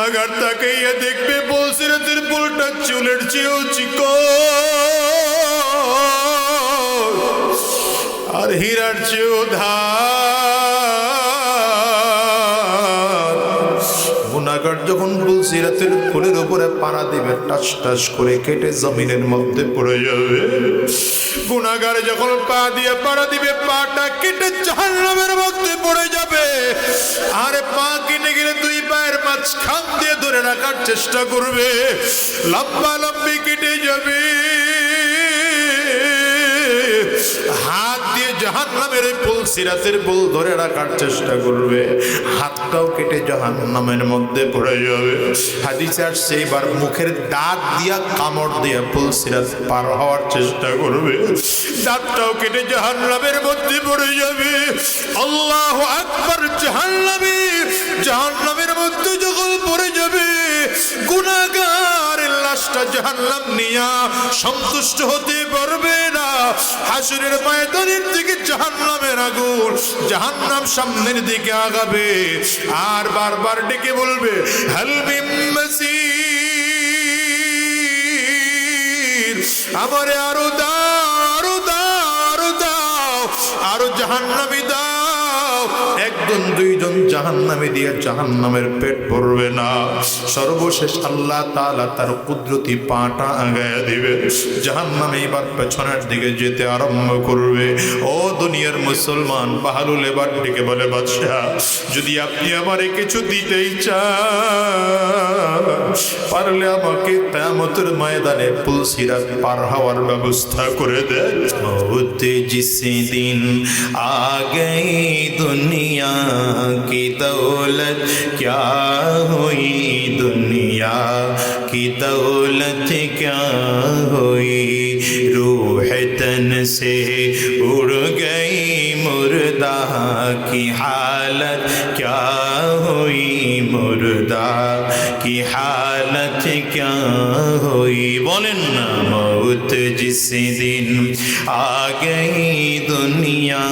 গুনাহগার তাকাইয়া দেখবে পুলসিরাতের পুলটা চুলের চেয়েও চিকন আর হীরার চেয়েও ধার। গুনাহগার যখন পুলসিরাতের ফুলের উপরে পাড়া দিবে টাস টাস করে কেটে জমিনের মধ্যে পড়ে যাবে। গুনাহগার যখন পা দিয়ে পাড়া দিবে পাটা কেটে জাহান্নামের মধ্যে পড়ে যাবে। আর পা কেটে গেলে দুই পায়ের মাঝখান দিয়ে ধরে রাখার চেষ্টা করবে, লম্বা লম্বি কেটে যাবে। হাত দিয়ে জাহান্নামের পুলসিরাতের পুল ধরে রাখার চেষ্টা করবে, হাতটাও কেটে জাহান্নামের মধ্যে পড়ে যাবে। হাদিসে আসছে এবার মুখের দাঁত দিয়া কামড় দিয়া পুলসিরাত পার হওয়ার চেষ্টা করবে, দাঁতটাও কেটে জাহান্নামের মধ্যে পড়ে যাবে। আল্লাহু আকবার। জাহান্নামের মধ্যে যখন পড়ে যাবে, গুনাহগারের লাশটা জাহান্নাম নিয়া সন্তুষ্ট হতে পারবে না। হাসরের ময়দানের দিকে জাহান্নামের আগুন, জাহান্নাম সামনের দিকে আগাবে আর বারবার ডেকে বলবে হাল মিন মাসির, আমারে আরো দাও, আরো দাও, আরো দাও, আরো জাহান্নামী দাও। একজন দুইজন জাহান্নামী দিয়ে জাহান্নামের পেট ভরবে না। সর্বশেষ আল্লাহ তাআলা তার কুদরতি পাটা আগায়া দিবে, জাহান্নামে এবার পেছনের দিকে যেতে আরম্ভ করবে। ও দুনিয়ার মুসলমান, বাহালুল এবার ডেকে বলে বাদশাহ, যদি আপনি আমারে কিছু দিতেই চান, পারলে আমাকে কিয়ামতের ময়দানে পুলসিরাত পার হওয়ার ব্যবস্থা করে দেন। মৌত জিস দিন আ গই दुनिया की दौलत क्या हुई, दुनिया की दौलत क्या हुई, रूह तन से उड़ गई मुर्दा की हालत क्या हुई, मुर्दा की हालत क्या हुई। बोलें ना मौत जिस दिन आ गई दुनिया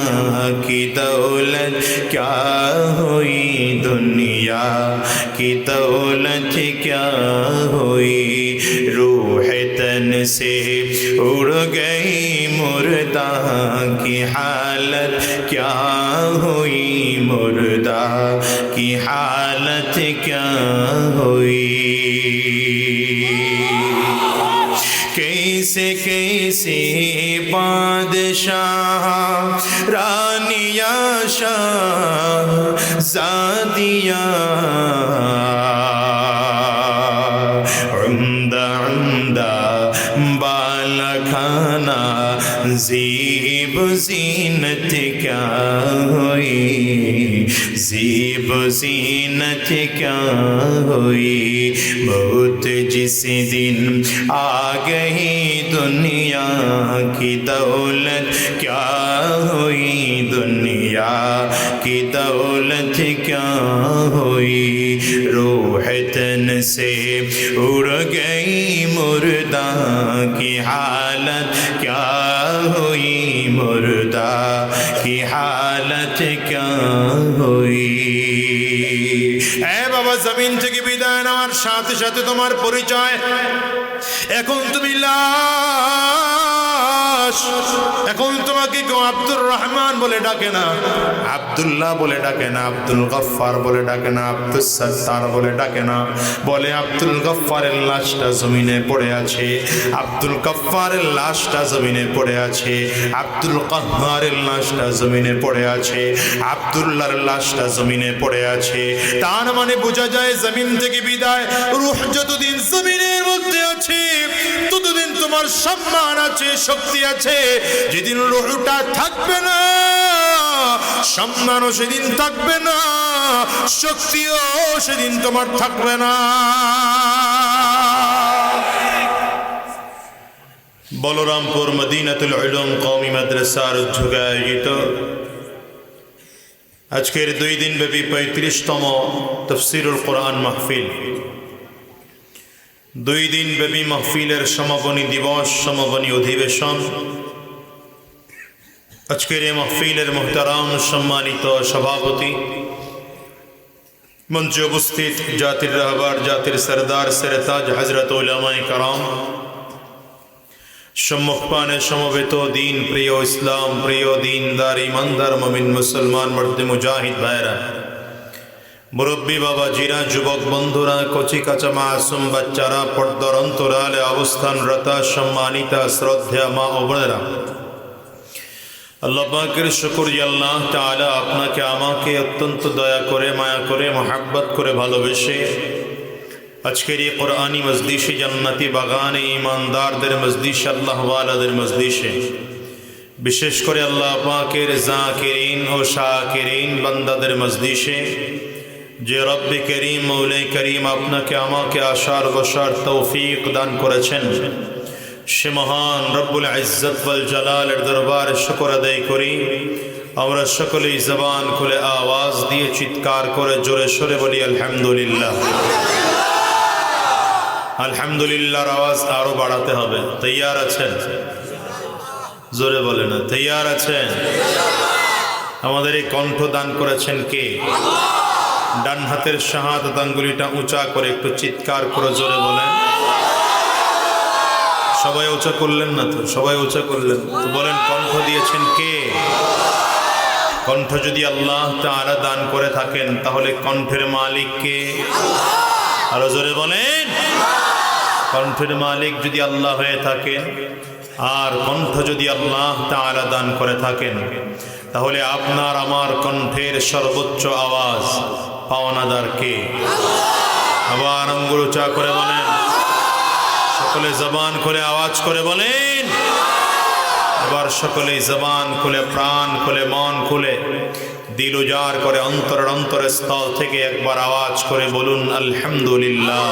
की दौलत क्या हुई, दुनिया की दौलत क्या हुई, रूह तन से उड़ गई मुर्दा की हालत क्या हुई, मुर्दा की हालत क्या हुई। कैसे कैसे बादशाह रानिया शाह ज़ादिया, उम्दा उम्दा बाला खाना ज़ीब ज़ीनत क्या हुई, ज़ीब ज़ीनत क्या हुई। मौत जिस दिन आ गई दुनिया की दौलत क्या हुई, दुनिया की दौलत क्या हुई, रूह तन से उड़ गई मुर्दा की हालत क्या हुई, मुर्दा की हालत क्या हुई। এ বাবা, জমিন থেকে বিদায় নেওয়ার সাথে সাথে তোমার পরিচয়, এখন তুমি লাশ। এখন তোমাকে কেউ আব্দুর রহমান বলে ডাকে না, আব্দুল্লাহ বলে ডাকে না, আব্দুল গফফার বলে ডাকে না, আব্দুস সত্তার বলে ডাকে না, বলে আব্দুল গফফারের লাশটা জমিনে পড়ে আছে, আব্দুল গফফারের লাশটা জমিনে পড়ে আছে, আব্দুল কাহ্হারের লাশটা জমিনে পড়ে আছে, আব্দুল্লাহর লাশটা জমিনে পড়ে আছে। তার মানে বোঝা যায় জমিন থেকে বিদায়, রূহ যতদিন জমিনের মধ্যে আছে ততদিন তোমার সম্মান আছে, শক্তি আছে। যেদিন রূহটা থাকবে না, সম্মানও সেদিন থাকবে না, শক্তিও সেদিন তোমার থাকবে না। বলরামপুর মদিনাতুল উলুম কওমি মাদ্রাসার উদ্যোগে আয়োজিত আজকের 2 দিন ব্যাপী 35তম তাফসীরুল কোরআন মাহফিল, 2 দিন ব্যাপী মাহফিলের সমাপনী দিবস, সমাপনী অধিবেশন। আজকের এই মাহফিলের মুহতারাম সম্মানিত সভাপতি মঞ্চে উপস্থিত জাতির রাহবার, জাতির সরদার, সেরতাজ হযরত উলামায়ে কেরাম, সম্মুখপানে সমবেত দিন প্রিয় ইসলাম প্রিয় দিনদার ইমানদার মুমিন মুসলমান মর্দ মুজাহিদ ভাইরা, মুরব্বী বাবাজিরা, যুবক বন্ধুরা, কচি কাঁচা মাসুম বাচ্চারা, পর্দার অন্তরালে অবস্থানরত সম্মানিতা শ্রদ্ধা মা ও বোনেরা, আল্লাহ পাকের শুকর যে আল্লাহ তাআলা আপনাকে আমাকে অত্যন্ত দয়া করে, মায়া করে, মহব্বত করে ভালোবেসে আজকের এই কোরআনী মজলিসে, জান্নাতি বাগানে, ইমানদারদের মজলিসে, আল্লাহ ওয়ালাদের মজলিসে, বিশেষ করে আল্লাহ পাকের জাকিরিন ও শাকিরিন বান্দাদের মজলিসে যে রব্বে করিম মৌলে করিম আপনাকে আমাকে আসার বসার তৌফিক দান করেছেন, সে মহান রব্বুল ইজ্জত ওয়াল জালালের দরবারে শুকর আদায় করি। আমরা সকলেই জবান খুলে আওয়াজ দিয়ে চিৎকার করে জোরে সোরে বলি আলহামদুলিল্লাহ। আলহামদুলিল্লাহর আওয়াজ আরো বাড়াতে হবে। তৈয়ার আছেন? জোরে বলে না, তৈয়ার আছেন? আমাদের এই কণ্ঠ দান করেছেন কে? ডান হাতের শাহাদাত আঙ্গুলিটা উঁচা করে একটু চিৎকার করে জোরে বলেন। সবাই উঁচা করলেন না তো? সবাই উঁচা করলেন তো? বলেন, কণ্ঠ দিয়েছেন কে? কণ্ঠ যদি আল্লাহ তাআলা দান করে থাকেন তাহলে কণ্ঠের মালিক কে? আরো জোরে বলেন। কণ্ঠের মালিক যদি আল্লাহ হয়ে থাকেন আর কণ্ঠ যদি আল্লাহ তাআলা দান করে থাকেন তাহলে আপনার আমার কণ্ঠের সর্বোচ্চ আওয়াজ পাওনাদার কে? আবার আঙ্গুল উঁচা করে বলেন, সকলে জবান খুলে আওয়াজ করে বলেন। আবার সকলে জবান খুলে, প্রাণ খুলে, মন খুলে, দিল উজাড় করে, অন্তরের অন্তরস্থল থেকে একবার আওয়াজ করে বলুন আলহামদুলিল্লাহ।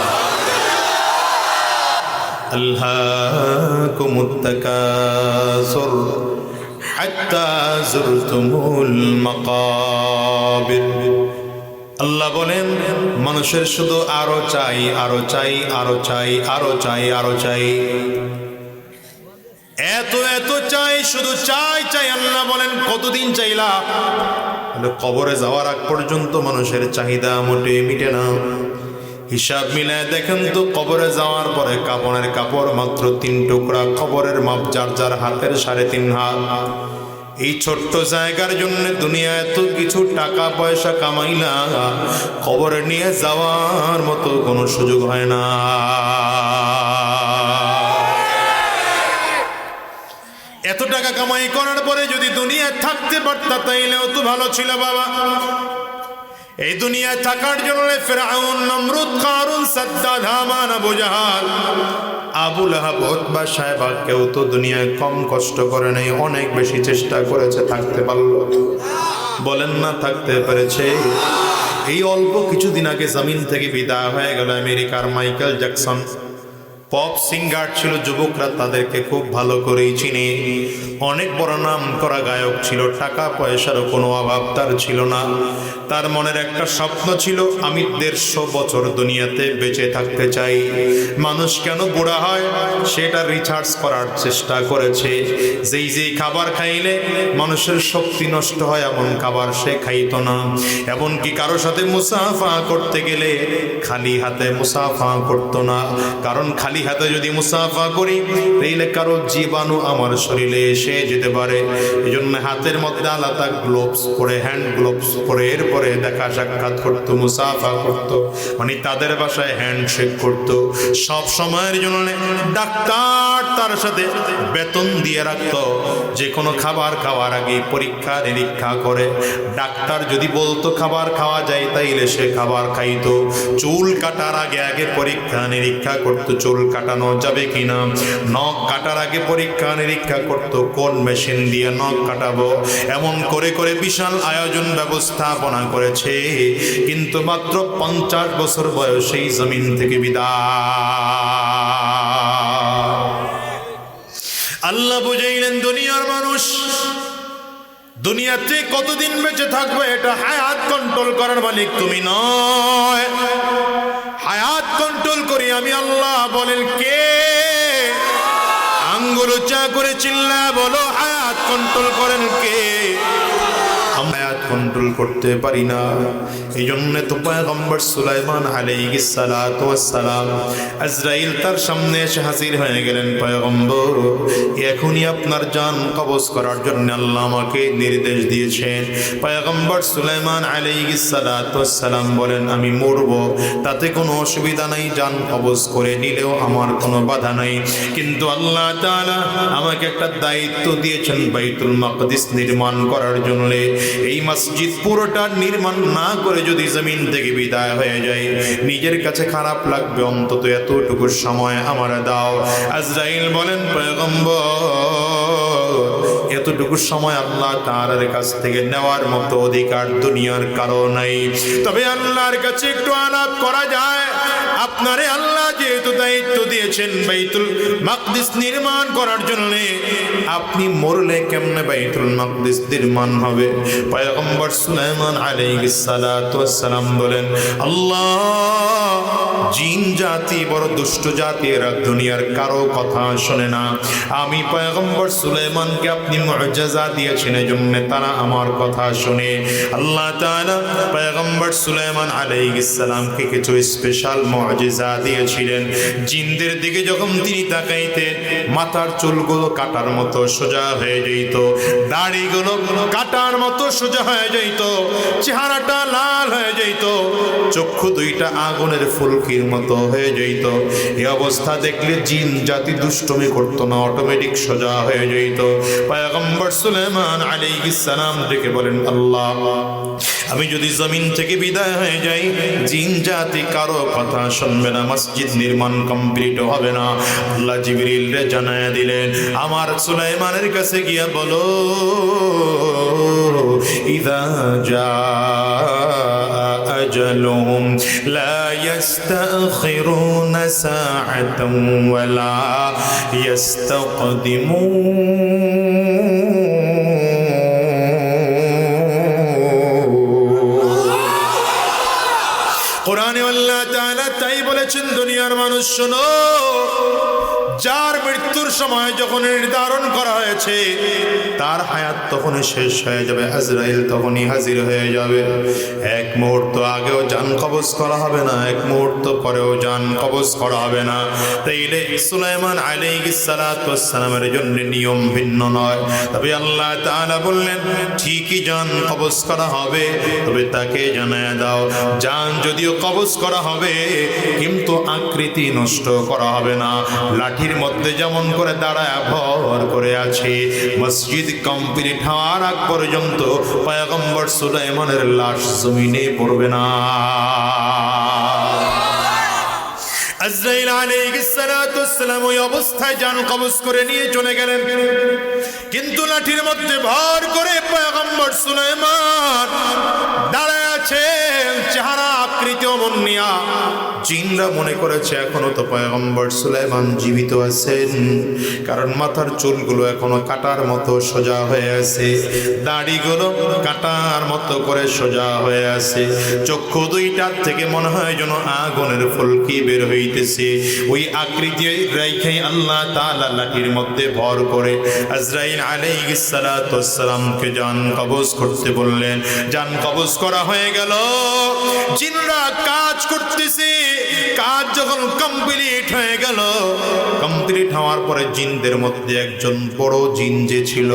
আল্লাহুমুত তাকাসুর হাত্তা যুরতুমুল মাকাবির। আল্লাহ বলেন, মানুষের শুধু আরো চাই, আরো চাই, আরো চাই, আরো চাই, আরো চাই, এত এত চাই, শুধু চাই চাই। আল্লাহ বলেন, কতদিন চাইলা? কবরে যাওয়ার আগ পর্যন্ত মানুষের চাহিদা মোটে মিটে না। হিসাব মিলায় দেখেন তো, কবরে যাওয়ার পরে কাপড়ের কাপড় মাত্র 3 টুকরা, কবরের মাপ যার যার হাতের 3.5 হাত। এই ছোট্ট জায়গার জন্য দুনিয়া এত কিছু টাকা পয়সা কামাইলা, কবরে নিয়ে যাওয়ার মতো কোনো সুযোগ হয় না। এত টাকা কামাই করার পরে যদি দুনিয়ায় থাকতে পারতা তাইলেও তো ভালো ছিল বাবা। এই দুনিয়ায় থাকার জন্য ফিরআউন, নমরুদ, কারুন, সাদ্দাদ, হামান, আবু জাহাল, আবু লাহাব, উতবা সাহেবা কেউ তো দুনিয়ায় কম কষ্ট করে নাই, অনেক বেশি চেষ্টা করেছে, থাকতে পারলো? বলেন না, থাকতে পেরেছে? এই অল্প কিছুদিন আগে জমিন থেকে বিদায় হয়ে গেল আমেরিকার মাইকেল জ্যাকসন। পপ সিঙ্গার ছিল, যুবকরা তাদেরকে খুব ভালো করেই চিনে। অনেক বড় নাম করা গায়ক ছিল, টাকা পয়সারও কোনো অভাব তার ছিল না। তার মনের একটা স্বপ্ন ছিল, আমি 150 বছর দুনিয়াতে বেঁচে থাকতে চাই। মানুষ কেন বুড়া হয় সেটা রিসার্চ করার চেষ্টা করেছে। যেই যেই খাবার খাইলে মানুষের শক্তি নষ্ট হয় এমন খাবার সে খাইতো না। এমনকি কারো সাথে মুসাফা করতে গেলে খালি হাতে মুসাফা করতো না, কারণ খালি হাতে যদি মুসাফা করি তাইলে কারো জীবাণু আমার শরীরে এসে যেতে পারে। এই জন্য হাতের মধ্যে আলাদা গ্লোভস পরে, হ্যান্ড গ্লোভস পরে এরপরে দেখা সাক্ষাৎ করতো, মুসাফা করতো, মানে তাদের বাসায় হ্যান্ডশেক করতো। সব সময়ের জন্য ডাক্তার তার সাথে বেতন দিয়ে রাখতো, যে কোনো খাবার খাওয়ার আগে পরীক্ষা নিরীক্ষা করে। ডাক্তার যদি বলতো খাবার খাওয়া যায় তাইলে সে খাবার খাইতো। চুল কাটার আগে আগে পরীক্ষা নিরীক্ষা করতো চুল কাটানো যাবে কিনা। নখ কাটার আগে পরীক্ষা নিরীক্ষা করতো কোন মেশিন দিয়ে নখ কাটাবো। এমন করে করে বিশাল আয়োজন ব্যবস্থাপনা করেছে, কিন্তু মাত্র 50 বছর বয়সেই জমিন থেকে বিদায়। আল্লাহ বুঝাইলেন, দুনিয়ার মানুষ দুনিয়াতে কতদিন বেঁচে থাকবে এটা হায়াত কন্ট্রোল করার মালিক তুমি নয়, হায়াত কন্ট্রোল করি আমি আল্লাহ। বলেন কে? আঙ্গুল উঁচা করে চিল্লা বলো, হায়াত কন্ট্রোল করেন কে? হায়াত কন্ট্রোল করতে পারি না। এই জন্য তো পয়গম্বর সুলাইমান আলাইহিস সালাতু ওয়াস সালাম আজরাইল তার সামনে এসে হাজির হয়ে গেলেন। পয়গম্বর, এখনই আপনার জান কবজ করার জন্য আল্লাহ আমাকে নির্দেশ দিয়েছেন। পয়গম্বর সুলাইমান আলাইহিস সালাতু ওয়াস সালাম বলেন, আমি মরব, তাতে কোনো অসুবিধা নাই, জান কবজ করে নিলেও আমার কোনো বাধা নাই। কিন্তু আল্লাহ তাআলা আমাকে একটা দায়িত্ব দিয়েছেন বাইতুল মাকদিস নির্মাণ করার জন্য। এই মসজিদ পুরোটা নির্মাণ না করে যদি জমিন থেকে বিদায় হয়ে যায়, নিজের কাছে খারাপ লাগবে, অন্তত এতটুকু সময় আমার দাও। আজরাইল বলেন, পয়গম্বর, এতটুকু সময় আল্লাহ তাআলার কাছ থেকে নেওয়ার মতো অধিকার দুনিয়ার কারো নাই। তবে আল্লাহর কাছে একটু আলাপ করা যায়। আপনারে আল্লাহ যেহেতু দায়িত্ব দিয়েছেন বাইতুল মাকদিস নির্মাণ করার জন্য, আপনি মরলে কেমনে বাইতুল মাকদিস নির্মাণ হবে? পয়গম্বর সুলাইমান আলাইহিস সালাতু ওয়াস সালাম বলেন, আল্লাহ, জিন জাতি বড় দুষ্ট জাতি, এরা দুনিয়ার কারো কথা শোনে না। আমি পয়গম্বর সুলাইমানকে আপনি মুআজিজা দিয়েছেন, এজন্য তারা আমার কথা শুনে। আল্লাহ তাআলা পয়গম্বর সুলাইমান আলাইহিস সালামকে কিছু স্পেশাল মুআজিজা দিয়েছিলেন। জিনদের দিকে যখন তিনি তাকাইতেন, মাথার চুলগুলো কাটার মতো সোজা হয়ে যেত, দাড়িগুলো কাটার মতো সোজা হয়ে যেত, চেহারাটা লাল হয়ে যেত, চক্ষু দুইটা আগুনের ফুলকির মতো হয়ে যেত। এই অবস্থা দেখলে জিন জাতি দুষ্টমি করতো না, অটোমেটিক সোজা হয়ে যেত। পয়গম্বর সুলাইমান আলাইহিস সালাম ডেকে বলেন, আল্লাহ, আমি যদি জমিন থেকে বিদায় হয়ে যাই, জিন জাতি কারো কথা শুনবে না, মসজিদ নির্মাণ কমপ্লিট হবে না। আল্লাহ জিবরিল রে জানায়া দিলেন, আমার সুলাইমানের কাছে গিয়া বলো, ইযা জাআ আজালুহুম লা ইস্তাখিরুনা সাআতান ওয়া লা ইস্তাকদিমুন। কোরআনে আল্লাহ তাআলা তাই বলেছেন, দুনিয়ার মানুষ শোনো, যার মৃত্যুর সময় যখন নির্ধারণ করা হয়েছে, তার হায়াত তখনই শেষ হয়ে যাবে, আজরাইল তখনই হাজির হয়ে যাবে। এক মুহূর্ত আগেও জান কবজ করা হবে না, এক মুহূর্ত পরেও জান কবজ করা হবে না। তাইলে সুলাইমান আলাইহিস সালাতু ওয়াস সালামের জন্য নিয়ম ভিন্ন নয়। তবে আল্লাহ তাআলা বললেন, ঠিকই জান কবজ করা হবে, তবে তাকে জানায় দাও, জান যদিও কবজ করা হবে, কিন্তু আকৃতি নষ্ট করা হবে না। লাঠির মধ্যে যেমন করে দাঁড়ায় ভর করে আছে, মসজিদ কমপ্লিট হওয়ার আগ পর্যন্ত পয়গম্বর সুলাইমানের লাশ জমিনে পড়বে না। আজরাইল আলাইহিস সালাতু ওয়াস সালাম ওই অবস্থায় জান কবজ করে নিয়ে চলে গেলেন, কিন্তু লাঠির মধ্যে ভর করে পয়গম্বর সুলাইমান দাঁড়ায় আছে, চেহারা আকৃতি অমনিয়া। জিনরা মনে করেছে এখনো তো পয়গম্বর সুলাইমান জীবিত আছেন, কারণ মাথার চুলগুলো এখনো কাটার মতো সোজা হয়ে আছে, দাড়িগুলো কাটার মতো করে সোজা হয়ে আছে, চক্ষু দুইটার থেকে মনে হয় যেন আগুনের ফুলকি বের হইতেছে। ওই আকৃতি রেখে আল্লাহ তাআলা লাঠির মধ্যে ভর করে আজরাইল আলাইহিস সালাতু ওয়াস সালামকে জান কবজ করতে বললেন। জান কবজ করা হয়ে গেল, জিনরা কাজ করতেছে। কাজ যখন কমপ্লিট হয়ে গেল, কমপ্লিট হওয়ার পরে জিনদের মধ্যে একজন বড় জিন যে ছিল,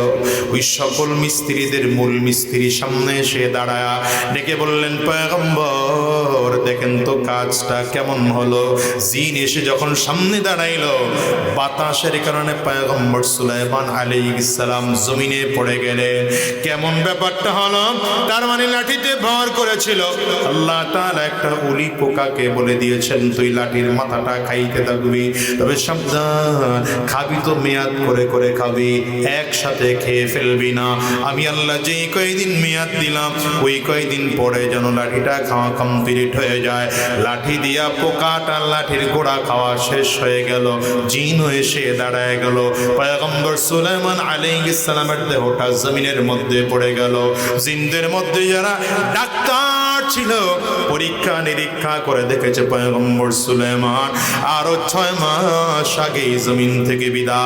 ওই সকল মিস্ত্রিদের মূল মিস্ত্রি সামনে এসে দাঁড়ায়া ডেকে বললেন, পয়গম্বর, দেখেন তো কাজটা কেমন হলো। জিন এসে যখন সামনে দাঁড়াইলো, বাতাসের কারণে পয়গম্বর সুলাইমান আলাইহিস সালাম জমিনে পড়ে গেলেন। কেমন ব্যাপারটা হলো? তার মানে লাঠিতে ভর করেছিল, আল্লাহ তাআলা একটা উলি পোকাকে বলে দিয়েছেন, তুই লাঠির মাথাটা খাইতে থাকবি, তবে সাবধান, খাবি তো মেয়াদ করে করে খাবি, একসাথে খেয়ে ফেলবি না। আমি আল্লাহ যেই কয়দিন মেয়াদ দিলাম, ওই কয়দিন পরে যেন লাঠিটা খাওয়া কমপ্লিট হয়ে যায়। লাঠি দিয়া পোকাটা লাঠির গোড়া খাওয়া শেষ হয়ে গেল, জিন এসে দাঁড়ায় গেল। পয়গম্বর সুলাইমান আলাইহিস সালামের দেহটা জমিনের মধ্যে পড়ে গেল। জিনদের মধ্যে যারা ডাক্তার ছিল, পরীক্ষা নিরীক্ষা করে দেখেছে পয়গম্বর সুলাইমান আরো 6 মাস আগে জমিন থেকে বিদায়।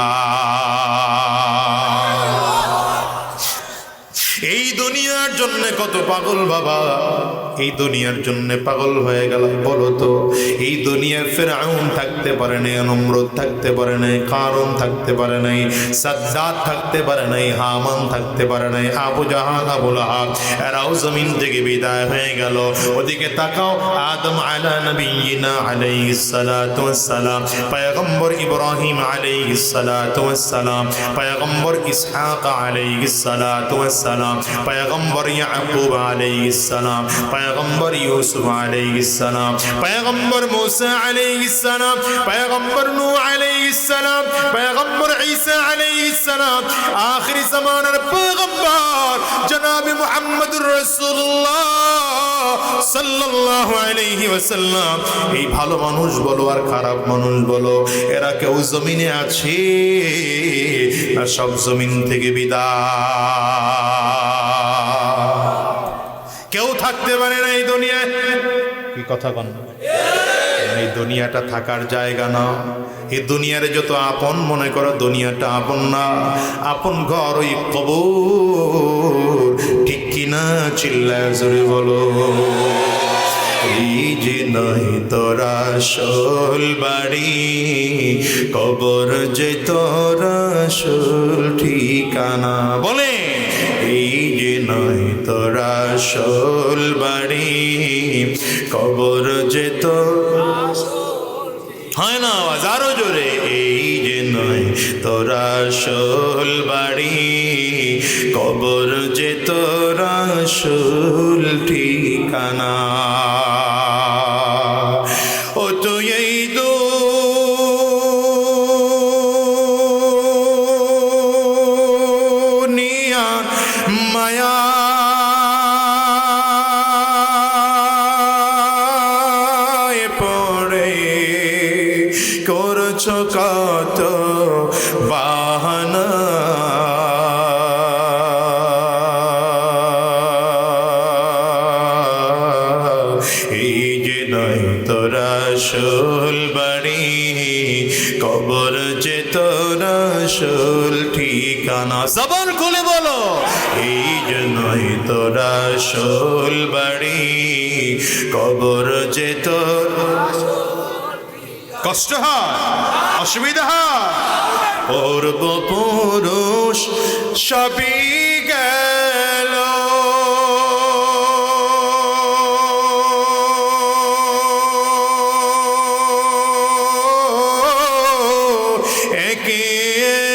এই দুনিয়ার জন্য কত পাগল বাবা, এই দুনিয়ার জন্য পাগল হয়ে গেল। বলো তো, এই দুনিয়ায় ফিরআউন থাকতে পারে নাই, নমরুদ থাকতে পারে নাই, কারুন থাকতে পারে নাই, সাদ্দাত থাকতে পারে নাই, হামান থাকতে পারে নাই, আবু জাহাল, আবু লাহাব, এরাও জমিন থেকে বিদায় হয়ে গেল। ওদিকে তাকাও, আদম আলা নবিয়িনা আলাইহিস সালাতু ওয়াস সালাম, পয়গম্বর ইব্রাহিম আলাইহিস সালাতু ওয়াস সালাম, পয়গম্বর ইসহাক আলাইহিস সালাতু ওয়াস সালাম, পয়গম্বর ইয়াকুব আলাইহিস সালাম, পয়গম্বর ইউসুফ আলাইহিস সালাম, পয়গম্বর মুসা আলাইহিস সালাম, পয়গম্বর নূহ আলাইহিস সালাম, পয়গম্বর ঈসা আলাইহিস সালাম, আখিরি জামানার পয়গম্বর জনাব মুহাম্মদুর রাসূলুল্লাহ সাল্লাল্লাহু আলাইহি ওয়াসাল্লাম। এই ভালো মানুষ বলো আর খারাপ মানুষ বলো, এরা কেউ জমিনে আছে আর সব জমিন থেকে বিদায়। কেউ থাকতে পারে না এই দুনিয়ায়। কি কথা বল, এই দুনিয়াটা থাকার জায়গা না। এই দুনিয়ারে যত আপন মনে করো, দুনিয়াটা আপন না। আপন ঘর ওই কবর, ঠিক কিনা চিল্লায় জোরে বলো। এই যে নয় তোরা আসল বাড়ি, কবর যে তোরা আসল ঠিকানা। বলে এই যে নয় তোরা আসল বাড়ি, কবর যে তোরা, হয় না আওয়াজ আরো জোরে। এই যে নয় তোরা আসল বাড়ি, কবর যে তোরা আসল ঠিকানা। ও তো এই দুনিয়া মায়া পড়ে করছো কত বাহানা। এই যে নয় তোরা আসল বাড়ি, কবর যে তোরা আসল ঠিকানা। জবান খুলে বলো, এই যে নয় তোরা আসল বাড়ি, কবর যে তোর। কষ্ট হয়, অসুবিধা হয়, পূর্বপুরুষ সবই গেল, একে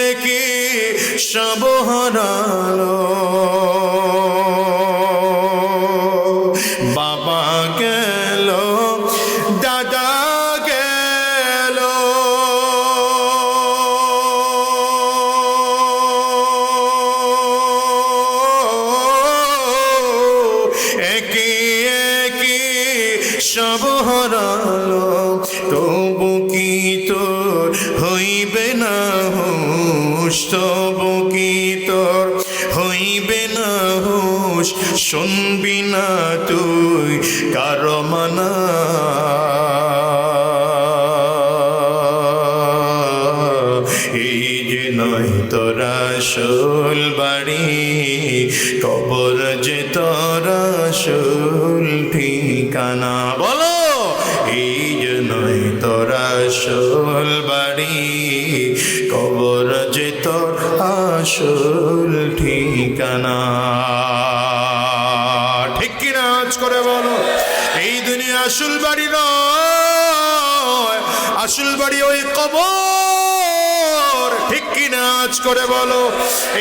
একে সব হারালো। বাবা গেল, দাদা গেল, একে একে সব হারালো। তবু কি তোর হইবে না হুঁশ, তবু কি তোর হইবে না হুঁশ, শুনবি না তুই কারো মানা। এই যে নয় তোরা আসল বাড়ি, কবর যে তোরা আসল ঠিকানা। বলো, এই যে নয় তোরা আসল বাড়ি, কবর যে তোর আসল ঠিকানা। ঠিক কিনা আজ করে বলো। এই দুনিয়া আসল বাড়ি নয়, আসল বাড়ি ওই কবর। ঠিক কিনা আজ করে বলো।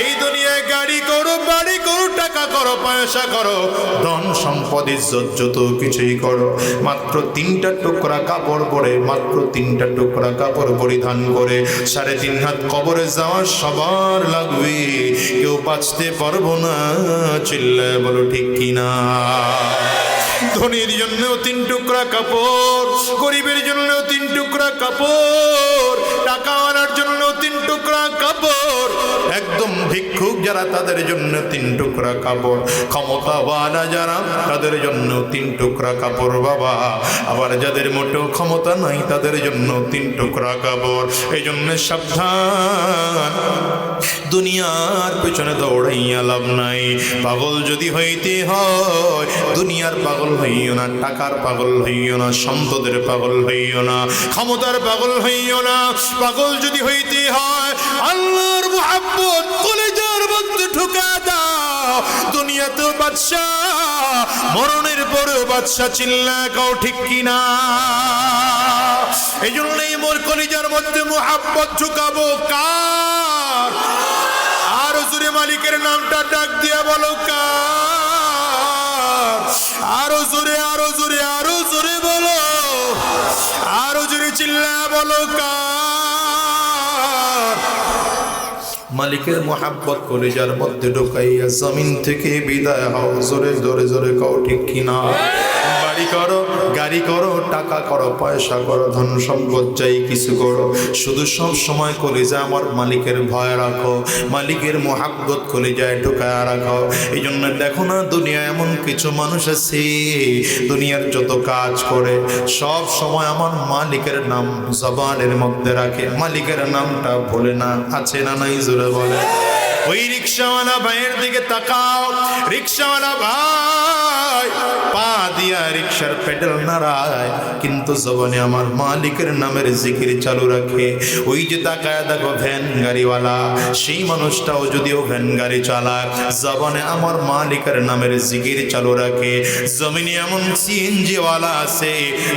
এই দুনিয়ায় গাড়ি করো, বাড়ি করো, টাকা করো, পয়সা করো, ধন সম্পদ ইজ্জত যত কিছুই করো, মাত্র 3টা টুকরা কাপড় পরে, মাত্র 3টা টুকরা কাপড় পরিধান করে 3.5 হাত কবরে যাওয়া সবার লাগবে। কেউ বাঁচতে পারবো না, চিল্লায় বলো ঠিক কিনা। ধনীর জন্যও 3 টুকরা কাপড়, গরিবের জন্যও 3 টুকরা কাপড়, টাকাওয়ালার জন্যও 3 টুকরা টুকরা কাপড়, একদম ভিক্ষুক যারা তাদের জন্য 3 টুকরা কাপড়, ক্ষমতাওয়ালা যারা তাদের জন্য 3 টুকরা কাপড় বাবা, আবার যাদের মোটেও ক্ষমতা নাই তাদের জন্য 3 টুকরা কাপড়। এই জন্য সাবধান, দুনিয়ার পেছনে দৌড়াইয়া লাভ নাই। পাগল যদি হইতে হয় দুনিয়ার পাগল হইও না, টাকার পাগল হইও না, সম্পদের পাগল হইও না, ক্ষমতার পাগল হইও না। পাগল যদি হইতে হয় আল্লাহর মুহাব্বত কলিজার মধ্যে ঢুকা দাও। দুনিয়াতেও বাদশা, মরণের পরেও বাদশা, চিল্লা কাও ঠিক কিনা? এই জন্যই মোর কলিজার মধ্যে মুহাব্বত ঢুকাবো কার? আর জোরে মালিকের নামটা ডাক দিয়া বলো কার? আরো জোরে, আরো জোরে, আরো জোরে বলো, আরো জোরে চিল্লা বলো কার? মালিকের মোহাব্বত কলিজার মধ্যে ঢুকাইয়া জমিন থেকে বিদায় হও। জোরে জোরে জোরে কও ঠিক কিনা? বাড়ি করো, গাড়ি করো, টাকা করো, পয়সা করো, ধন সম্পদ চাই কিছু করো, শুধু সব সময় কলিজা আমার মালিকের ভয় রাখো, মালিকের মোহাব্বত কলিজায় ঢুকায় রাখো। এই জন্য দেখো না দুনিয়া এমন কিছু মানুষ আছে দুনিয়ার যত কাজ করে সব সময় আমার মালিকের নাম জবানের মধ্যে রাখে, মালিকের নামটা ভুলে না। আছে না নাই? জোরে বলে। ওই রিক্সাওয়ালা ভাইয়ের দিকে তাকাও, রিক্সাওয়ালা ভাই পা দিয়া রিক্সার পেডেল নাড়ায় কিন্তু জবানে আমার মালিকের নামের জিকির চালু রাখে। ওই যে তাকায় দেখো ভ্যান গাড়িওয়ালা, সেই মানুষটাও যদিও ভ্যান গাড়ি চালায় জবানে আমার মালিকের নামের জিকির চালু রাখে। জমিনে এমন সিএনজিওয়ালা আছে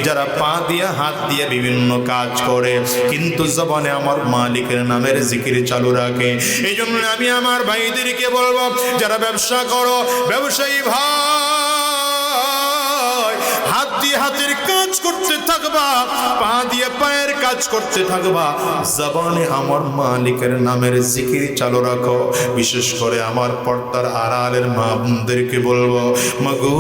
যারা পা দিয়া হাত দিয়ে বিভিন্ন কাজ করে কিন্তু জবানে আমার মালিকের নামের জিকির চালু রাখে। এই জন্য আমি আমার ভাইদেরকে বলবো যারা ব্যবসা করো, ব্যবসায়ী ভাই, হাত দিয়ে হাতের কাজ করতে থাকবা, পা দিয়ে পায়ের কাজ করতে থাকবা, জবানে আমার মালিকের নামের জিকির চালু রাখো। বিশেষ করে আমার পর্দার আড়ালের মা বোনদেরকে বলবো, মাগো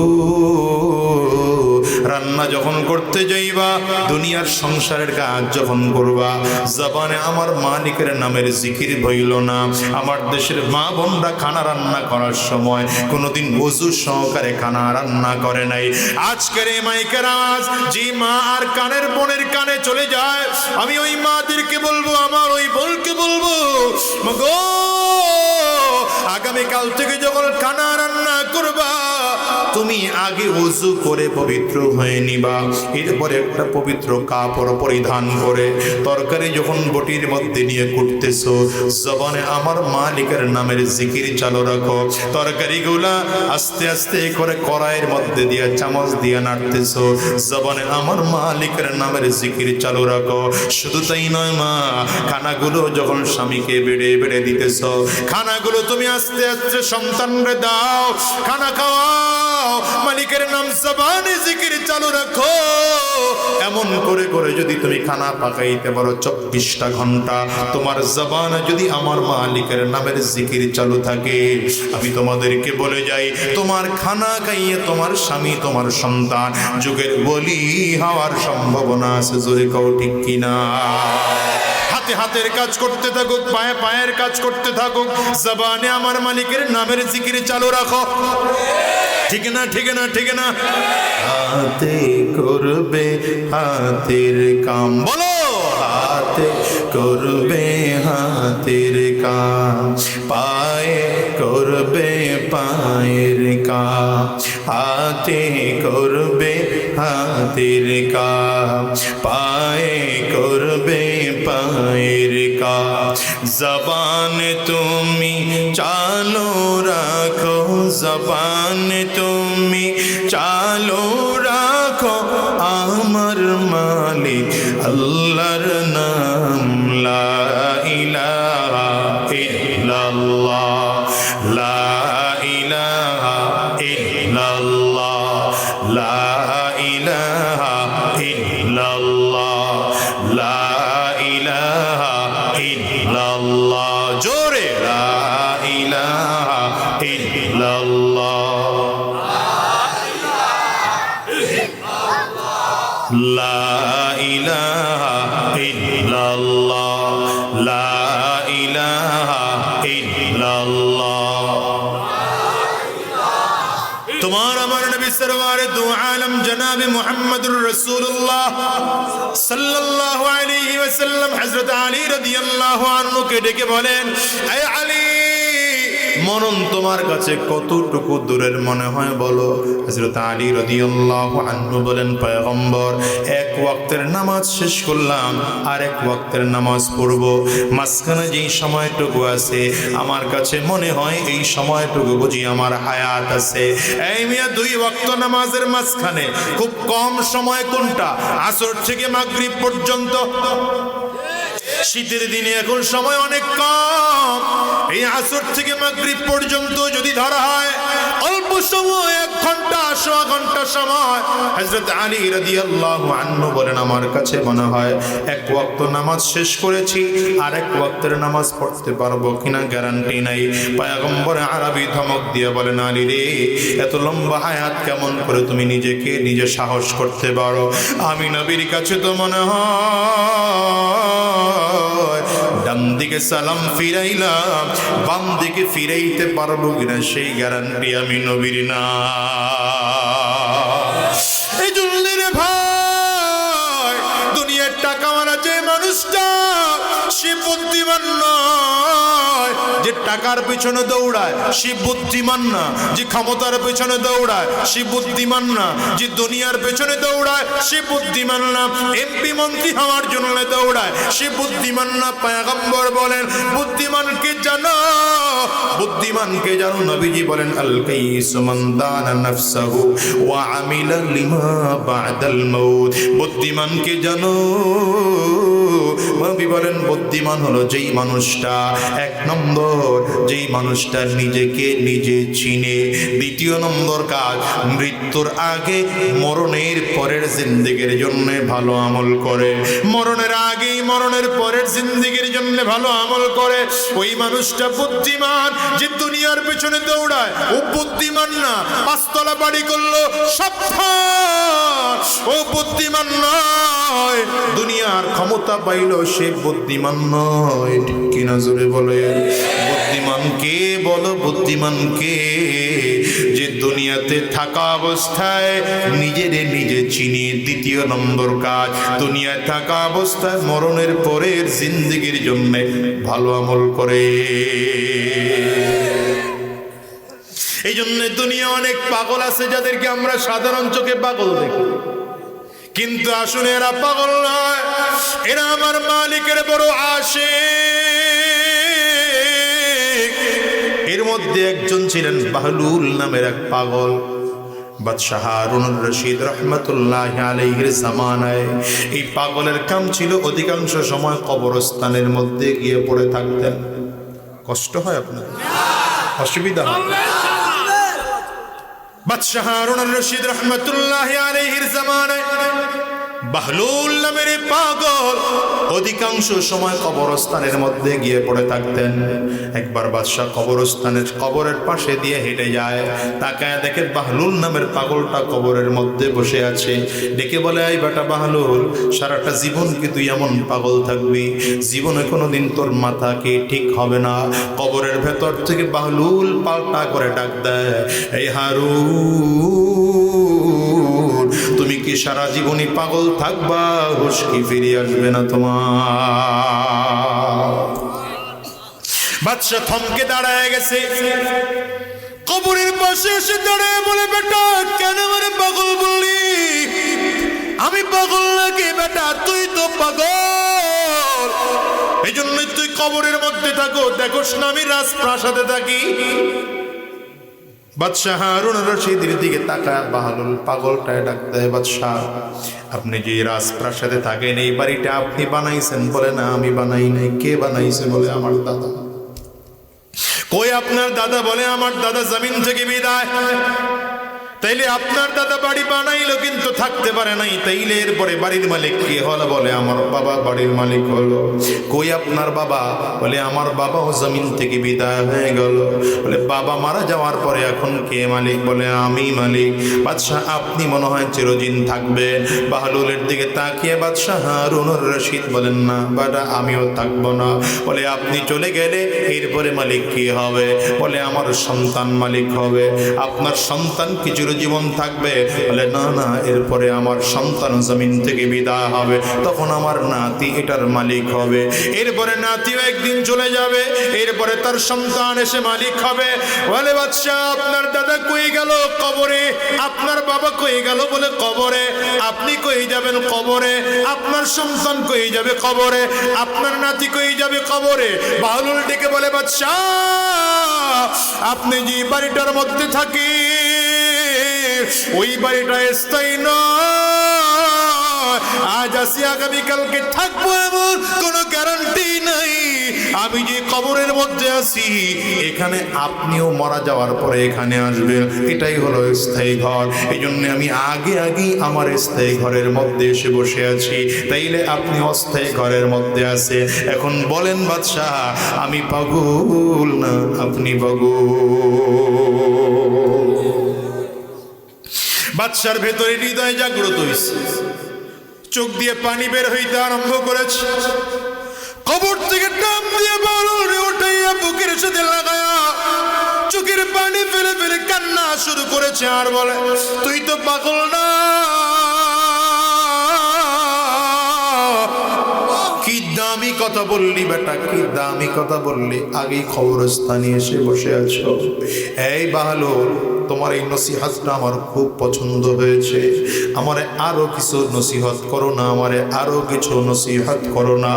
রান্না যখন করতে যাইবা, দুনিয়ার সংসারের কাজ যখন করবা, জবানে আমার মালিকের নামের জিকির ভইল না। আমার দেশের মা বোনরা খানা রান্না করার সময় কোনোদিন ওযু সহকারে খানা রান্না করে নাই। আজকের এই মাইকের আওয়াজ যে মা আর কানের বোনের কানে চলে যায়, আমি ওই মাদেরকে বলবো, আমার ওই বোনকে বলবো, মাগো আগামীকাল থেকে যখন খানা রান্না করবা তুমি আগে ওযু করে পবিত্র হয়ে নিবা, এরপরে একটা পবিত্র কাপড় পরিধান করে তরকারি যখন বটির মধ্যে নিয়ে কুটতেছো জবানে আমার মালিকের নামের জিকির চালু রাখো। তরকারিগুলা আস্তে আস্তে করে কড়াইয়ের মধ্যে দিয়ে চামচ দিয়ে নাড়তেছো, জবানে আমার মালিকের নামের জিকির চালু রাখো। শুধু তাই নয় মা, খানাগুলো যখন স্বামীকে বেড়ে বেড়ে দিতেছো, খানাগুলো তুমি আস্তে আস্তে সন্তানরে দাও, খানা খাওয়াও, মালিকের নাম জবানে জিকির চালু রাখো। এমন করে করে যদি তুমি খানা পাকাইতে পারো 24টা ঘন্টা, তোমার জবানে যদি আমার মালিকের নামের জিকির চালু থাকে, আমি তোমাদেরকে বলে যাই তোমার খানা খাইয়ে তোমার স্বামী তোমার সন্তান যুগের বলি হওয়ার সম্ভাবনা আছে। জোরে কও ঠিক কিনা? হাতে হাতের কাজ করতে থাকুক, পায়ে পায়ের কাজ করতে থাকুক, জবানে আমার মালিকের নামের জিকির চালু রাখো। ঠিক না? ঠিক না? ঠিক না? হাতে করবে হাতের কাম, বলো হাতে করবে হাতের কাম, পায়ে করবে পায়ের কাম, হাতে করবে হাতের কাম, পায়ে করবে পায়ের কাম। জবান তুমি চালু রাখো, জবান তুমি চালু রাখো, আমার মালিক আল্লাহর নাম লা ইলাহা ইল্লাল্লাহ, লা ইলাহা ইল্লাল্লাহ, লা ইলাহা ইল্লাল্লাহ, লা ইলাহা ইল্লাল্লাহ। জোরে লা ইলাহা ইল্লাল্লাহ, লা ইলাহা ইল্লাল্লাহ, লা তোমার আমার নবী সরওয়ারে দু আলম জনাবে মুহাম্মদুর রাসূলুল্লাহ সাল্লাল্লাহু আলাইহি ওয়াসাল্লাম হযরত আলী রাদিয়াল্লাহু আনহু কে ডেকে বলেন, হে আলী, মরণ তোমার কাছে কতটুকু দূরের মনে হয় বলো। হযরত আলী রাদিয়াল্লাহু আনহু বলেন, পয়গম্বর, এক ওয়াক্তের নামাজ শেষ করলাম আর এক ওয়াক্তের নামাজ পড়ব, মাঝখানে যেই সময়টুকু আছে আমার কাছে মনে হয় এই সময়টুকু বুঝি আমার হায়াত আছে। এই মিয়া, দুই ওয়াক্ত নামাজের মাঝখানে খুব কম সময় কোনটা? আসর থেকে মাগরিব পর্যন্ত। শীতের দিনে এখন সময় অনেক কম, এই আসর থেকে মাগরিব পর্যন্ত যদি ধরা হয় অল্প সময়, 1 ঘন্টা 1.5 ঘন্টা সময়। হযরত আলী রাদিয়াল্লাহু আনহু বলেন, আমার কাছে মনে হয় এক ওয়াক্ত নামাজ শেষ করেছি আর এক ওয়াক্তের নামাজ পড়তে পারবো কিনা গ্যারান্টি নাই। পয়গম্বর আরবি ধমক দিয়ে বলেন, আলী রে, এত লম্বা হায়াত কেমন করে তুমি নিজেকে নিজে সাহস করতে পারো? আমি নবীর কাছে তো মনে হয় ডান দিকে সালাম ফিরাইলাম, বাম দিকে ফিরাইতে পারবো কিনা সেই গ্যারান্টি আমি নবীর না। এই জন্য রে ভাই, দুনিয়ার টাকাওয়ালা যে মানুষটা সে বুদ্ধিমান নয়, যে টাকার পেছনে দৌড়ায় সে বুদ্ধিমান না, যে ক্ষমতার পেছনে দৌড়ায় সে বুদ্ধিমান না, যে দুনিয়ার পেছনে দৌড়ায় সে বুদ্ধিমান না, এমপি মন্ত্রী হওয়ার জন্য দৌড়ায় সে বুদ্ধিমান না। পয়গম্বর বলেন, বুদ্ধিমানকে জানো, বুদ্ধিমানকে জানো। নবীজি বলেন, আল কাইসু মান দানা নাফসাহু ওয়া আমিলা লিমা বাদাল মাউত। বুদ্ধিমানকে জানো। নবী বলেন, বুদ্ধিমান হলো যেই মানুষটা, 1 নম্বর যেই মানুষটা নিজেকে নিজে চিনে। 2 নম্বর কাজ, মৃত্যুর আগে মরণের পরের জিন্দেগির জন্য ভালো আমল করে। মরণের আগেই মরণের পরের জিন্দেগির জন্য ভালো আমল করে। ওই মানুষটা বুদ্ধিমান। যে দুনিয়ার পেছনে দৌড়ায় ও বুদ্ধিমান না, 5 তলা বাড়ি করলো সাবধান, ও বুদ্ধিমান নয়। দুনিয়ার ক্ষমতা পাইলো সে বুদ্ধিমান নয়। ঠিক কিনা জোরে বলে? বুদ্ধিমান কে বলো? বুদ্ধিমান কে? যে দুনিয়াতে থাকা অবস্থায় নিজের নিজে চিনি। 2 নম্বর কাজ, দুনিয়ায় থাকা অবস্থায় মরণের পরের জিন্দেগির জন্য ভালো আমল করে। এই জন্য দুনিয়া অনেক পাগল আছে যাদেরকে আমরা সাধারণ চোখে পাগল দেখি, কিন্তু আসলে এরা পাগল নয়, এরা আমার মালিকের বড় আশিক। এর মধ্যে একজন ছিলেন বাহলুল নামের এক পাগল। বাদশাহ হারুনুর রশিদ রহমতুল্লাহি আলাইহির জামানায় এই পাগলের কাম ছিল অধিকাংশ সময় কবরস্থানের মধ্যে গিয়ে পড়ে থাকতেন। কষ্ট হয় আপনার? অসুবিধা হয়? বাদশাহ হারুনুর রশিদ রহমতুল্লাহি আলাইহির জামানায় বাহলুল নামের পাগল অধিকাংশ সময় কবরস্থানের মধ্যে গিয়ে পড়ে থাকতেন। একবার বাদশাহ কবরের পাশে দিয়ে হেঁটে যায়, তাকায় দেখে বাহলুল নামের পাগলটা কবরের মধ্যে বসে আছে। ডেকে বলে, এই বেটা বাহলুল, সারাটা জীবন কি তুই এমন পাগল থাকবি? জীবনে কোনোদিন তোর মাথা কি ঠিক হবে না? কবরের ভেতর থেকে বাহলুল পাল্টা করে ডাক দেয়, এই হারুন, তুমি কি সারা জীবনই পাগল থাকবা? হুঁশ কি ফিরে আসবে না তোমার? বাদশা থমকে দাঁড়ায় গেছে, কবরের পাশে এসে দাঁড়ায় বলে, বেটা কেন আমারে পাগল বললি? আমি পাগল নাকি বেটা? তুই তো পাগল, এই জন্যই তুই কবরের মধ্যে থাকো, দেখোস না আমি রাজপ্রাসাদে থাকি। বাদশাহ হারুন রশিদের দিকে তাকায় বাহলুল পাগলটায় ডাক দেয়, বাদশাহ আপনি যে রাজপ্রাসাদে থাকেন এই বাড়িটা আপনি বানাইছেন? বলে, না আমি বানাই নাই। কে বানাইছে? বলে, আমার দাদা। কই আপনার দাদা? বলে, আমার দাদা জমিন থেকে বিদায় তাইলে আপনার দাদা বাড়ি বানাইলো কিন্তু থাকতে পারে নাই, তাইলে এরপরে বাড়ির মালিক কে হলো? বলে আমার বাবা বাড়ির মালিক হলো। কই আপনার বাবা? বলে আমার বাবাও জমিন থেকে বিদায় হয়ে গেল। বলে বাবা মারা যাওয়ার পরে এখন কে মালিক? বলে আমি মালিক। বাদশাহ আপনি মনে হয় চিরদিন থাকবে। বাহলুলের দিকে তাকিয়ে বাদশাহ হারুনুর রশিদ বলেন না বাবা আমিও থাকবো না। বলে আপনি চলে গেলে এরপরে মালিক কে হবে? বলে আমার সন্তান মালিক হবে। আপনার সন্তান কি চিরজীবন থাকবে? বলে না না, এরপরে আমার সন্তান জমিন থেকে বিদায় হবে, তখন আমার নাতি এটার মালিক হবে। এরপরে নাতিও একদিন চলে যাবে, এরপরে তার সন্তান এসে মালিক হবে। বলে বাদশাহ আপনার দাদা কই গেল? কবরে। আপনার বাবা কই গেল? বলে কবরে। আপনি কই যাবেন? কবরে। আপনার সন্তান কই যাবে? কবরে। আপনার নাতি কই যাবে? কবরে। বাহলুল ডেকে বলে বাদশাহ আপনি যে বাড়িটার মধ্যে থাকি ওই বাড়িটা স্থায়ী নয়, আজ আসি আগামীকালকে থাকবো এমন কোনো গ্যারান্টি নাই। আমি যে কবরের মধ্যে আছি এখানে আপনিও মারা যাওয়ার পরে এখানে আসবেন, এটাই হলো স্থায়ী ঘর। এই জন্য আমি আগে আগেই আমার স্থায়ী ঘরের মধ্যে এসে বসে আছি, তাইলে আপনি অস্থায়ী ঘরের মধ্যে আছে। এখন বলেন বাদশাহ আমি পাগল না আপনি পাগল? বাদশার ভেতরে হৃদয় জাগ্রত হয়েছে, চোখ দিয়ে পানি বের হইতে আরম্ভ করেছে। কবর থেকে টান দিয়ে বালুরে উঠাইয়া বুকের সাথে লাগায়া চোখের পানি ফেলে ফেলে কান্না শুরু করেছে। আর বলে তুই তো পাগল না? কি দামি কথা বললি বেটা, কি দামি কথা বললি, আগেই খবরস্থানে এসে বসে আছো। এই বাহালুর তোমার এই নসিহতটা আমার খুব পছন্দ হয়েছে, আমারে আরো কিছু নসিহত করো না, আমারে আরো কিছু নসিহত করো না।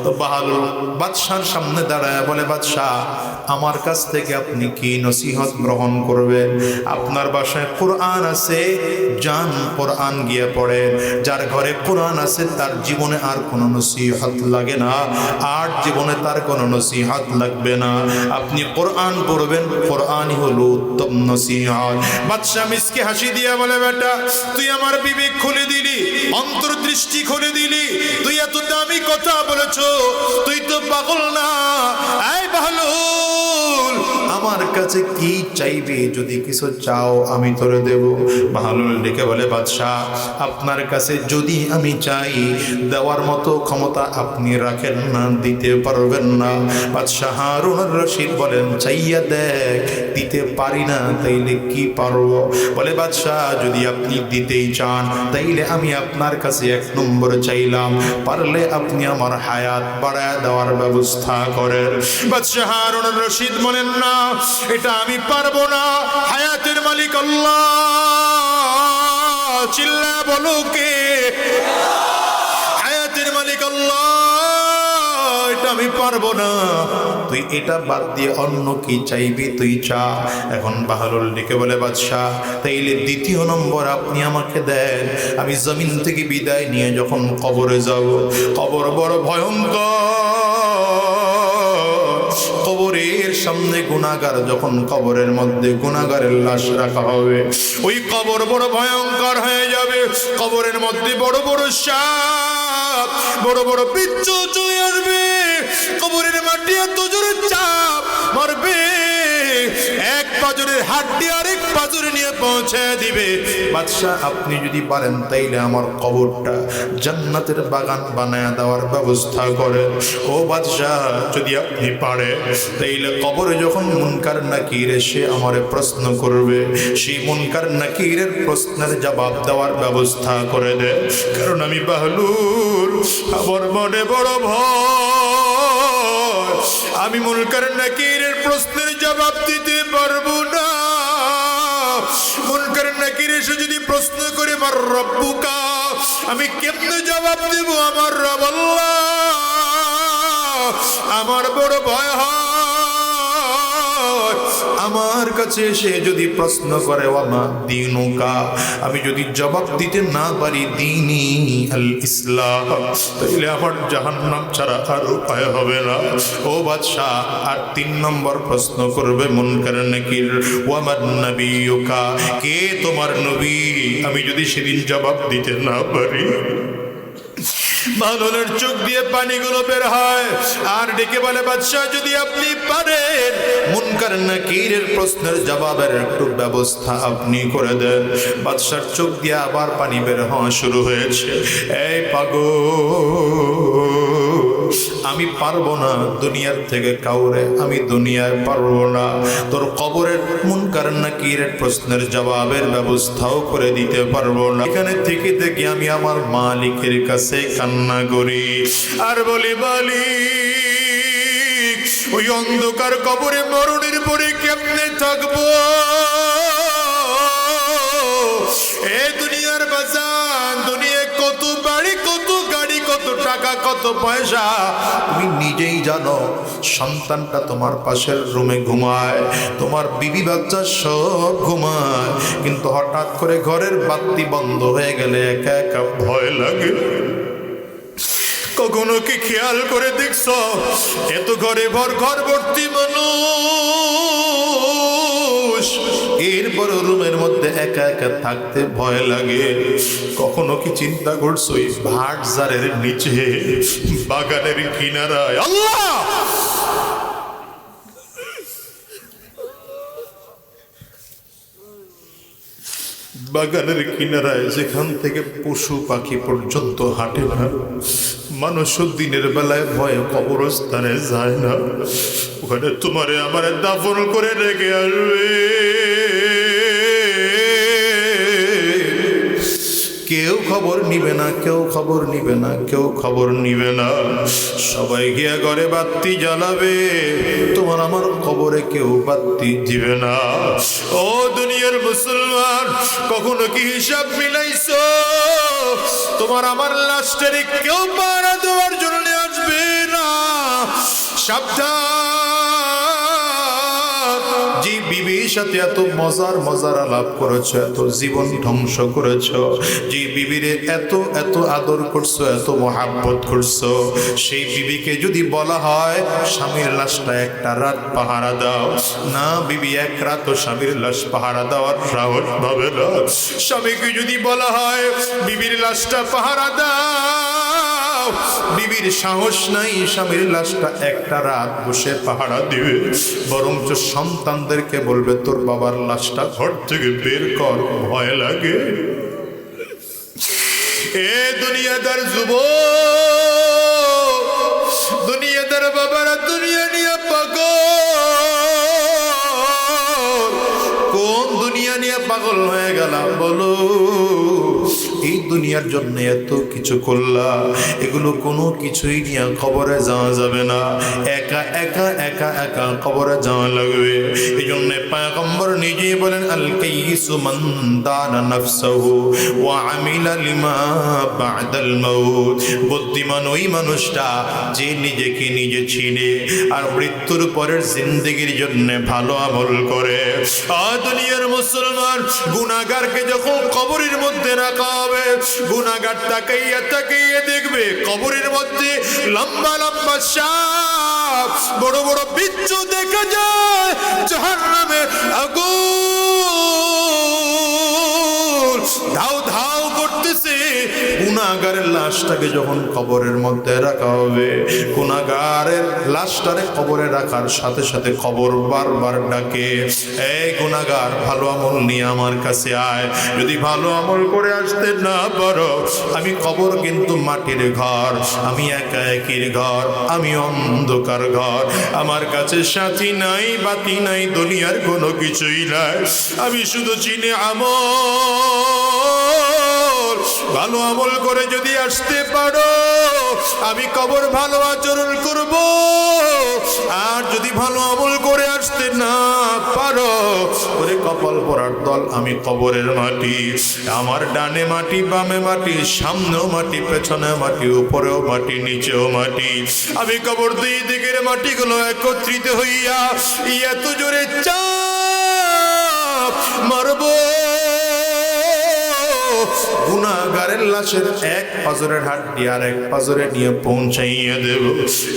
তো বাহালুর বাদশার সামনে দাঁড়ায় বলে বাদশাহ আমার কাছ থেকে আপনি কি নসিহত গ্রহণ করবেন? আপনার বাসায় কোরআন আছে, যান কোরআন গিয়ে পড়ে। যার ঘরে কোরআন আছে তার জীবনে আর কোনো নসিহত লাগে না, আর জীবনে তার কোনো নসিহত লাগবে না। আপনি কোরআন পড়বেন, কোরআনই হলো উত্তম নসিহত। বাদশাহ মিসকে হাসি দিয়া বলে বেটা তুই আমার বিবেক খুলে দিলি, অন্তর্দৃষ্টি খুলে দিলি, তুই এত দামি কথা বলেছো, তুই তো পাগল না। এই বাহলুল আমার কাছে কি চাইবি? যদি কিছু চাও আমি তোরে দেব। বাহলুল ডেকে বলে বাদশাহ আপনার কাছে যদি আমি চাই দেওয়ার মতো ক্ষমতা আপনি রাখেন না, দিতে পারবেন না। বাদশাহ হারুনুর রশিদ বলেন চাইয়া দেখ, দিতে পারি না তাইলে কি পারবো? বলে বাদশাহ যদি আপনি দিতেই চান তাইলে আমি আপনার কাছে এক নম্বর চাইলাম, পারলে আপনি আমার হায়াত বাড়ায় দেওয়ার ব্যবস্থা করেন। বাদশাহ হারুনুর রশিদ বলেন না এটা আমি পারবো না, হায়াতের মালিক আল্লাহ। চিল্লা বলো কে? হায়াতের মালিক আল্লাহ, এটা আমি পারবো না। তুই এটা বাদ দিয়ে অন্য কি চাইবি তুই চা। এখন বাহলুল ডেকে বলে বাদশাহ তাইলে দ্বিতীয় নম্বর আপনি আমাকে দেন, আমি জমিন থেকে বিদায় নিয়ে যখন কবরে যাব, কবর বড় ভয়ঙ্কর, কবরের সামনে গুনাহগার যখন কবরের মধ্যে গুনাহগারের লাশ রাখা হবে, ওই কবর বড় ভয়ঙ্কর হয়ে যাবে। কবরের মধ্যে বড় বড় সাপ, বড় বড় বিচ্ছু চলে আসবে, কবরের মাটি এত জোরে চাপ মারবে, এক পাজরের হাড্ডি আরেক পাজরে নিয়ে পৌঁছে দিবে। বাদশাহ আপনি যদি পারেন তাইলে আমার কবরটা জান্নাতের বাগান বানায় দেওয়ার ব্যবস্থা করেন। ও বাদশাহ যদি আপনি পারেন তাইলে কবরে যখন মুনকার নাকির এসে আমারে প্রশ্ন করবে, সেই মুনকার নাকিরের প্রশ্নের জবাব দেওয়ার ব্যবস্থা করে দে। কারণ আমি বাহলুল আমার মনে বড় ভয়, আমি মুনকার নাকিরের প্রশ্নের জবাব দিতে পারবো না। মুনকার নাকির এসে যদি প্রশ্ন করে মার রব্বুকা, আমি কেমনে জবাব দেব আমার রব আল্লাহ? আমার বড় ভয় হয়। আমার কাছে এসে যদি প্রশ্ন করে ওয়ামা দীনুকা, আমি যদি জবাব দিতে না পারি দীনি আল ইসলাম, তাহলে আমার জাহান্নাম ছাড়া আর উপায় হবে না। ও বাদশাহ, আর 3 নম্বর প্রশ্ন করবে মুনকার নাকির, ওয়ামান নবিয়ুকা, কে তোমার নবী? আমি যদি সেদিন জবাব দিতে না পারি, বাদলের চোখ দিয়ে পানিগুলো বের হয় আর ডেকে বলে, বাদশাহ যদি আপনি পারেন মুনকার নাকিরের প্রশ্নের জবাবের একটু ব্যবস্থা আপনি করে দেন। বাদশার চোখ দিয়ে আবার পানি বের হওয়া শুরু হয়েছে। এই পাগল, আমি পারবো না দুনিয়ার থেকে কাউরে, আমি দুনিয়ায় পারবো না তোর কবরের মুনকার নাকিরের প্রশ্নের জবাবের ব্যবস্থাও করে দিতে পারবো না। এখানে থেকে থেকে আমি আমার মালিকের কাছে কান্না করি আর বলি, মালিক ওই অন্ধকার কবরে মরণের পরে কেমনে থাকবো? এ দুনিয়ার বাজান, দুনিয়ায় কত বাড়ি, কত গাড়ি, কত টাকা, কত পয়সা, তুমি নিজেই জানো। সন্তানটা তোমার পাশের রুমে ঘুমায়, তোমার বিবি বাচ্চা সব ঘুমায়, কিন্তু হঠাৎ করে ঘরের বাতি বন্ধ হয়ে গেলে একা একা ভয় লাগে। কখনো কি খেয়াল করে দেখছো এত ঘরে ঘর ভর্তি মানুষ, এরপর রুমের মধ্যে একা একা থাকতে ভয় লাগে? কখনো কি চিন্তা করছো এই ভাটজারের নিচে বাগানের কিনারায়, আল্লাহ বাগানের কিনারায় যেখান থেকে পশু পাখি পর্যন্ত হাঁটে না, মানুষও দিনের বেলায় ভয়ে কবরস্থানে যায় না, ওখানে তোমারে আমারে দাফন করে রেখে আসবে। কেউ খবর নিবে না, কেউ খবর নিবে না, কেউ খবর নিবে না। সবাই গিয়া ঘরে বাতি জ্বালাবে, তোমার আমার কবরে কেউ বাতি দিবে না। ও দুনিয়ার মুসলমান, কখনো কি হিসাব মিলাইছো তোমার আমার লাশটারে কেউ পাহারা দেওয়ার জন্য আসবে না? সাবধান, যে বিবির সাথে এত মজার আলাপ করেছো, এত জীবন ধ্বংস করেছো, যে বিবিরে এত এত আদর করছো, এত মহাব্বত করছো, সেই বিবিকে যদি বলা হয় স্বামীর লাশটা একটা রাত পাহারা দাও, না বিবি এক রাত স্বামীর লাশ পাহারা দেওয়ার সাহস পাবে না। স্বামীকে যদি বলা হয় বিবির লাশটা পাহারা দাও, বিবির সাহস নাই স্বামীর লাশটা একটা রাত বসে পাহারা দিবে, বরঞ্চ সন্তানদেরকে বলবে তোর বাবার লাশটা ঘর থেকে বের কর, ভয় লাগে। এ দুনিয়াদার যুবক, দুনিয়াদার বাবারা দুনিয়া নিয়ে পাগল। কোন দুনিয়া নিয়ে পাগল হয়ে গেলাম বলো? এই দুনিয়ার জন্য এত কিছু করলা, এগুলো কোনো কিছুই নিয়ে খবরে যাওয়া যাবে না, একা একা একা একা খবরে যাওয়া লাগবে। এই জন্য পয়গম্বর নিজেই বলেন, আল কাইয়িসু মান দানা নাফসাহু ওয়া আমিলা লিমা বাদাল মাউত। বুদ্ধিমান ওই মানুষটা যে নিজেকে নিজে চিনে আর মৃত্যুর পরের জিন্দেগির জন্য ভালো আমল করে। দুনিয়ার মুসলমান, গুনাহগারকে যখন কবরের মধ্যে রাখা হবে, গুনাহগার তাকাইয়া তাকাইয়া দেখবে কবরের মধ্যে লম্বা লম্বা সাপ, বড় বড় বিচ্ছু দেখা যায়, জাহান্নামের আগুন ধাউ ধাউ করতেছে। গুনাহগারের লাশটাকে যখন কবরের মধ্যে রাখা হবে, গুনাহগারের লাশটারে কবরে রাখার সাথে সাথে কবর বারবার ডাকে, এই গুনাহগার ভালো আমল নিয়ে আমার কাছে আয়। যদি ভালো আমল করে আসতে না পারো, আমি কবর কিন্তু মাটির ঘর, আমি একা একির ঘর, আমি অন্ধকার ঘর, আমার কাছে সাথী নাই, বাতি নাই, দুনিয়ার কোনো কিছুই নাই, আমি শুধু চিনি আমল। ভালো আমল করে যদি আসতে পারো, আমি কবর ভালো আচরণ করব। আর যদি ভালো আমল করে আসতে যদি না পারো, ওরে কপাল পরার দল, আমি কবরের মাটি, আমার ডানে মাটি বামে মাটি, সামনেও মাটি পেছনে মাটি, উপরেও মাটি নিচেও মাটি, আমি কবর দুই দিকের মাটিগুলো একত্রিত হইয়া এত জোরে চাপ মারবো, গুনাহগারের লাশের এক পাজরের হাড্ডি আর এক পাজরে নিয়ে পৌঁছাইয়া দেব।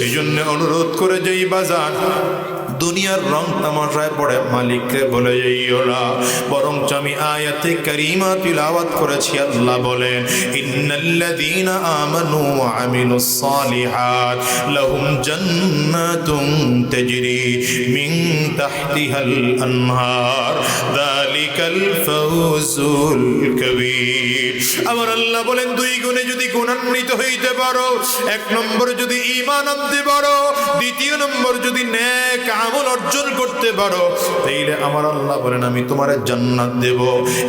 এই জন্য অনুরোধ করে যেই বাজার দুনিয়ার রং তামাশায় পড়ে মালিককে বলে যাইও না, বরং আমি আয়াতে কারিমা তিলাওয়াত করেছি। আল্লাহ বলেন, ইন্নাল্লাযীনা আমানু ওয়া আমিলুস সালিহাত লাহুম জান্নাতুন তাজরি মিন তাহতিহাল আনহার যালিকাল ফাওজুল কাবীর। আমার আল্লাহ বলেন, দুই গুণে যদি গুণান্বিত হইতে পারো, এক নম্বর যদি ঈমান আনতে পারো, দ্বিতীয় নম্বর যদি নেক আমল অর্জন করতে পারো, তাইলে আমার আল্লাহ বলেন আমি তোমার জান্নাত দেব,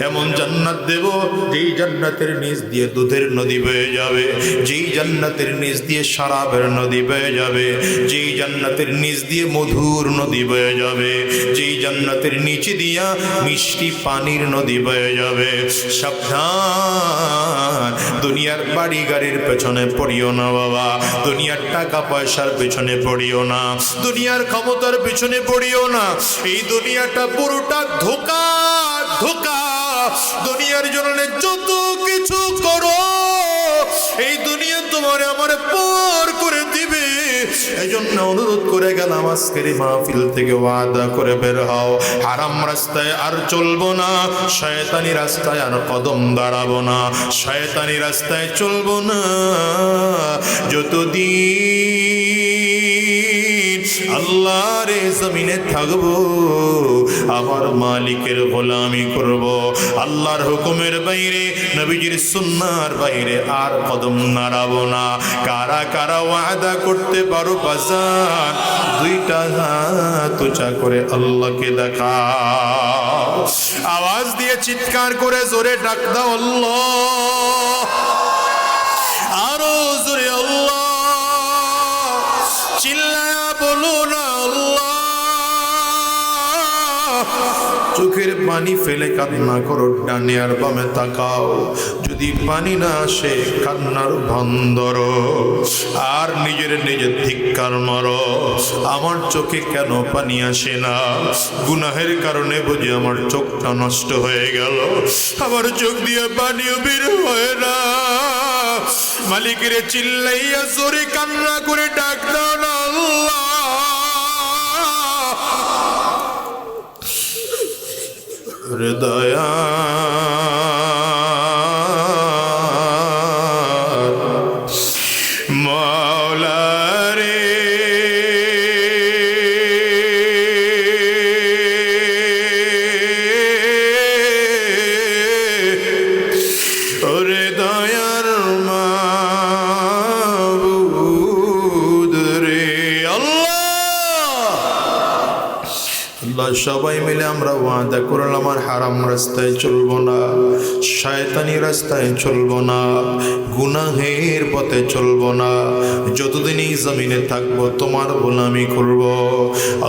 এমন জান্নাত দেব যেই জান্নাতের নিচ দিয়ে দুধের নদী বয়ে যাবে, যেই জান্নাতের নিচ দিয়ে শরাবের নদী বয়ে যাবে, যেই জান্নাতের নিচ দিয়ে মধুর নদী বয়ে যাবে, যেই জান্নাতের নিচে দিয়া মিষ্টি পানির নদী বয়ে যাবে। সাবধান, দুনিয়ার বাড়ি গাড়ির পেছনে পড়িও না বাবা, দুনিয়ার টাকা পয়সার পেছনে পড়িও না, দুনিয়ার ক্ষমতার পেছনে পড়িও না। এই দুনিয়াটা পুরোটা ধোঁকা ধোঁকা। দুনিয়ার জন্য যত কিছু করো, এই দুনিয়া তোমার আমার পর করে দিবে। এই জন্য অনুরোধ করে গেলাম, আজকের এই মাহফিল থেকে ওয়াদা করে বের হও, হারাম রাস্তায় আর চলবো না, শয়তানি রাস্তায় আর কদম দাঁড়াবো না, শয়তানি রাস্তায় চলবো না। যতদিন আল্লাহর জমিনে থাকবো, আমার মালিকের গোলামি করব, আল্লাহর হুকুমের বাইরে, নবীজির সুন্নাহর বাইরে আর কদম নাড়াবো না। কারা কারা ওয়াদা করতে পারো বাজার? দুইটা হাত উঁচা করে আল্লাহকে দেখাও, আওয়াজ দিয়ে চিৎকার করে জোরে ডাক দাও আল্লাহ, আরো জোরে আল্লাহ, চিল্লায়া বলো না আল্লাহ। চোখের পানি ফেলে কান্না করো, ডানে আর বামে তাকাও, যদি পানি না আসে কান্নার বন্ধর, আর নিজের নিজের ধিক্কার মারো, আমার চোখে কেন পানি আসে না? গুনাহের কারণে বুঝি আমার চোখটা নষ্ট হয়ে গেল, আমার চোখ দিয়ে পানিও বের হয় না। মালিকের চিল্লাইয়া জোরে কান্না করে ডাক দাও না আল্লাহ। হৃদয়া মৌলা রে, ওরে দয়ার মাবুদ রে আল্লাহ। সবাই মিলে আমরা ওয়াদা করলাম আর হারাম রাস্তায় চলবো না, শয়তানি রাস্তায় চলবো না, গুনাহের পথে চলবো না। যতদিন এই জমিনে থাকবো তোমার গোলামি করব।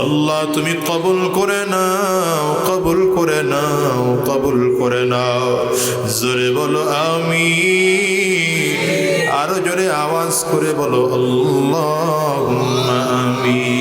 আল্লাহ তুমি কবুল করে নাও, কবুল করে নাও, কবুল করে নাও। জোরে বলো আমিন, আরো জোরে আওয়াজ করে বলো আল্লাহুম্মা আমিন।